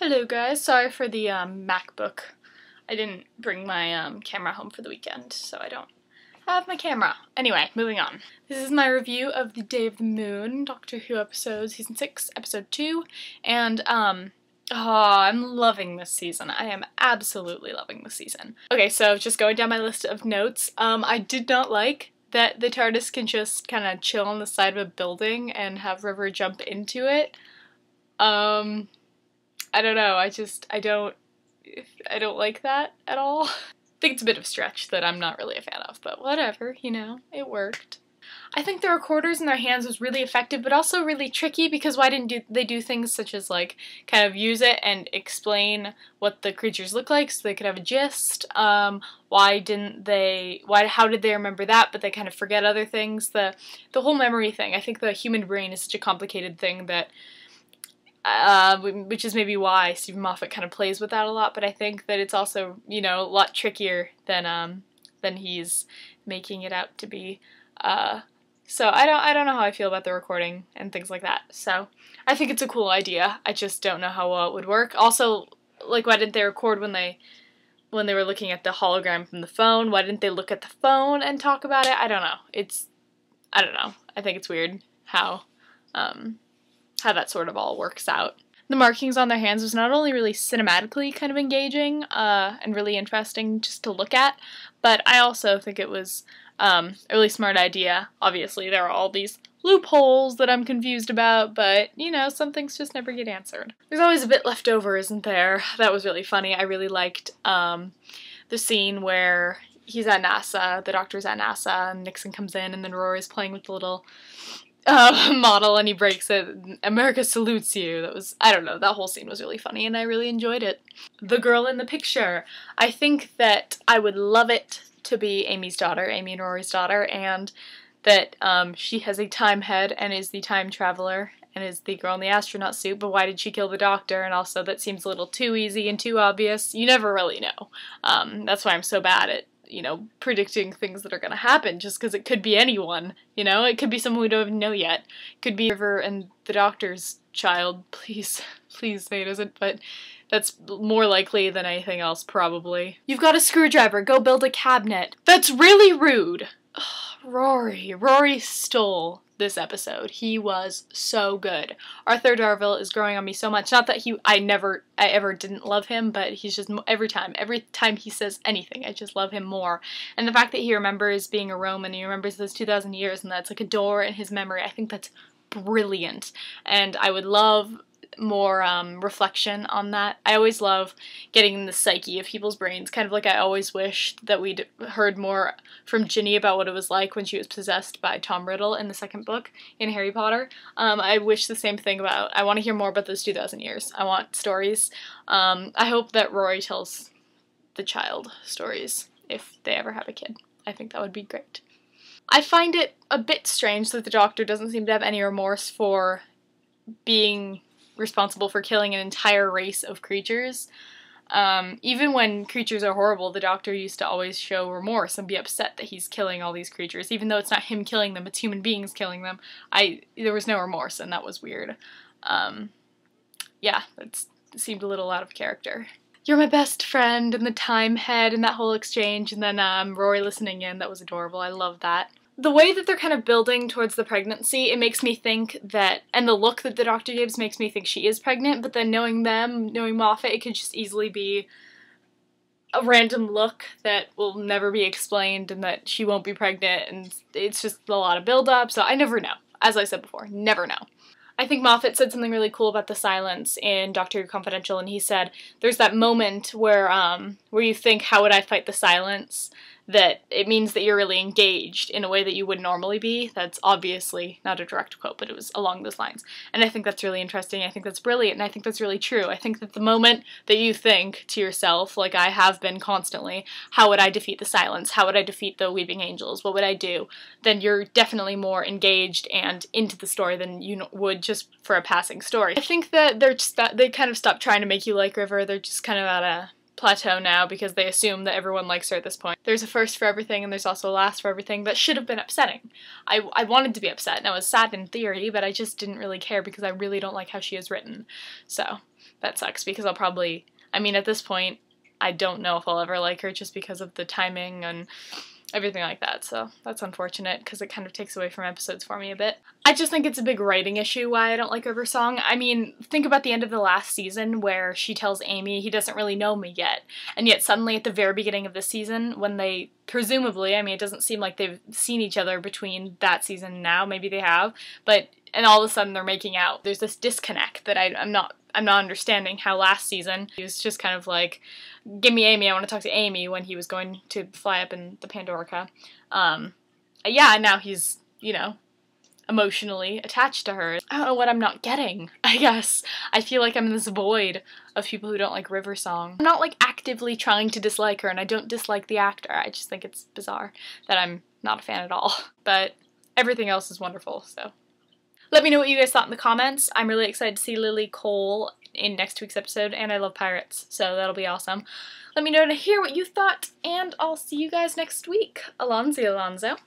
Hello guys, sorry for the MacBook. I didn't bring my camera home for the weekend, so I don't have my camera. Anyway, moving on. This is my review of The Day of the Moon, Doctor Who episode, season 6, episode 2, and I'm loving this season. I am absolutely loving this season. Okay, so just going down my list of notes, I did not like that the TARDIS can just kind of chill on the side of a building and have River jump into it. I don't know, I don't like that at all. I think it's a bit of a stretch that I'm not really a fan of, but whatever, you know, it worked. I think the recorders in their hands was really effective, but also really tricky because why didn't they do things such as, like, kind of use it and explain what the creatures look like so they could have a gist? How did they remember that, but they kind of forget other things? The whole memory thing, I think the human brain is such a complicated thing that which is maybe why Stephen Moffat kind of plays with that a lot, but I think that it's also, you know, a lot trickier than he's making it out to be. So I don't know how I feel about the recording and things like that. So I think it's a cool idea. I just don't know how well it would work. Also, like, why didn't they record when they were looking at the hologram from the phone? Why didn't they look at the phone and talk about it? I don't know. I don't know. I think it's weird how that sort of all works out. The markings on their hands was not only really cinematically kind of engaging and really interesting just to look at, but I also think it was a really smart idea. Obviously, there are all these loopholes that I'm confused about, but, you know, some things just never get answered. There's always a bit left over, isn't there? That was really funny. I really liked the scene where he's at NASA, the doctor's at NASA, and Nixon comes in, and then Rory's playing with the little model and he breaks it. America salutes you. I don't know, that whole scene was really funny and I really enjoyed it. The girl in the picture. I think that I would love it to be Amy's daughter, Amy and Rory's daughter, and that she has a time head and is the time traveler and is the girl in the astronaut suit, but why did she kill the doctor? And also that seems a little too easy and too obvious. You never really know. That's why I'm so bad at, you know, predicting things that are going to happen, just because it could be anyone, you know? It could be someone we don't even know yet. It could be River and the doctor's child. Please say it isn't, but that's more likely than anything else, probably. You've got a screwdriver, go build a cabinet. That's really rude. Ugh, Rory stole this episode. He was so good. Arthur Darvill is growing on me so much. Not that I ever didn't love him, but he's just, every time he says anything, I just love him more. And the fact that he remembers being a Roman, he remembers those 2,000 years, and that's like a door in his memory, I think that's brilliant. And I would love more reflection on that. I always love getting the psyche of people's brains, kind of like I always wished that we'd heard more from Ginny about what it was like when she was possessed by Tom Riddle in the second book in Harry Potter. I wish the same thing I want to hear more about those 2,000 years. I want stories. I hope that Rory tells the child stories if they ever have a kid. I think that would be great. I find it a bit strange that the Doctor doesn't seem to have any remorse for being responsible for killing an entire race of creatures. Even when creatures are horrible, the Doctor used to always show remorse and be upset that he's killing all these creatures, even though it's not him killing them, it's human beings killing them. There was no remorse, and that was weird. Yeah, it seemed a little out of character. You're my best friend, and the time head, and that whole exchange, and then Rory listening in, that was adorable. I love that. The way that they're kind of building towards the pregnancy, it makes me think that, and the look that the Doctor gives makes me think she is pregnant, but then knowing Moffat, it could just easily be a random look that will never be explained and that she won't be pregnant, and it's just a lot of build-up, so I never know. As I said before, never know. I think Moffat said something really cool about the silence in Doctor Who Confidential, and he said, there's that moment where you think, how would I fight the silence? That it means that you're really engaged in a way that you would normally be. That's obviously not a direct quote, but it was along those lines. And I think that's really interesting. I think that's brilliant, and I think that's really true. I think that the moment that you think to yourself, like I have been constantly, how would I defeat the silence? How would I defeat the weeping angels? What would I do? Then you're definitely more engaged and into the story than you would just for a passing story. I think that they kind of stopped trying to make you like River. They're just kind of at a plateau now because they assume that everyone likes her at this point. There's a first for everything and there's also a last for everything. That should have been upsetting. I wanted to be upset and I was sad in theory, but I just didn't really care because I really don't like how she is written. So that sucks because I'll probably, I mean, at this point, I don't know if I'll ever like her just because of the timing and everything like that, so that's unfortunate because it kind of takes away from episodes for me a bit. I just think it's a big writing issue why I don't like River's song. I mean, think about the end of the last season where she tells Amy he doesn't really know me yet, and yet suddenly at the very beginning of this season when they, presumably, I mean, it doesn't seem like they've seen each other between that season and now, maybe they have, but, and all of a sudden they're making out. There's this disconnect that I'm not understanding how last season he was just kind of like, give me Amy, I want to talk to Amy, when he was going to fly up in the Pandorica. Yeah, and now he's, you know, emotionally attached to her. I don't know what I'm not getting, I guess. I feel like I'm in this void of people who don't like River Song. I'm not like actively trying to dislike her, and I don't dislike the actor. I just think it's bizarre that I'm not a fan at all. But everything else is wonderful, so. Let me know what you guys thought in the comments. I'm really excited to see Lily Cole in next week's episode, and I love pirates, so that'll be awesome. Let me know to hear what you thought, and I'll see you guys next week. Alonzo.